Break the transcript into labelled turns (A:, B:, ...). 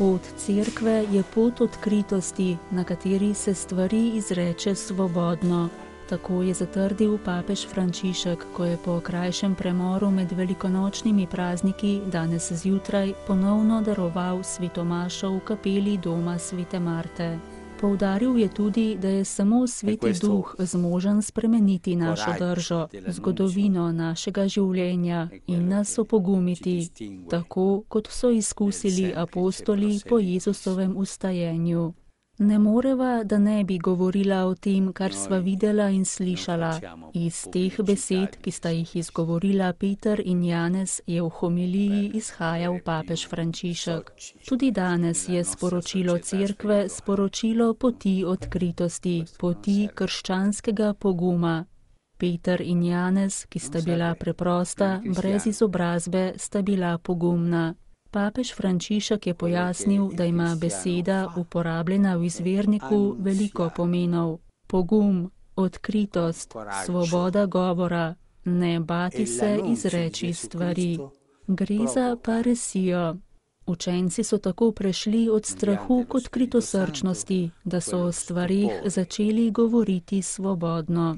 A: Pot cerkve je pot odkritosti, na kateri se stvari izreče svobodno. Tako je zatrdil papež Frančišek, ko je po krajšem premoru med velikonočnimi prazniki danes zjutraj ponovno daroval svetomašo v kapeli doma svete Marte. Poudaril je tudi, da je samo Sveti Duh zmožen spremeniti našo držo, zgodovino našega življenja in nas opogumiti, tako kot so izkusili apostoli po Jezusovem vstajenju. Ne moreva, da ne bi govorila o tem, kar sva videla in slišala. Iz teh besed, ki sta jih izgovorila Peter in Janez, je v homiliji izhajal papež Frančišek. Tudi danes je sporočilo cerkve sporočilo poti odkritosti, poti krščanskega poguma. Peter in Janez, ki sta bila preprosta, brez izobrazbe, sta bila pogumna. Papež Frančišek je pojasnil, da ima beseda, uporabljena v izvirniku, veliko pomenov. Pogum, odkritost, svoboda govora, ne bati se izreči stvari. Gre za paresijo. Učenci so tako prešli od strahu k odkritosrčnosti, da so o stvareh začeli govoriti svobodno.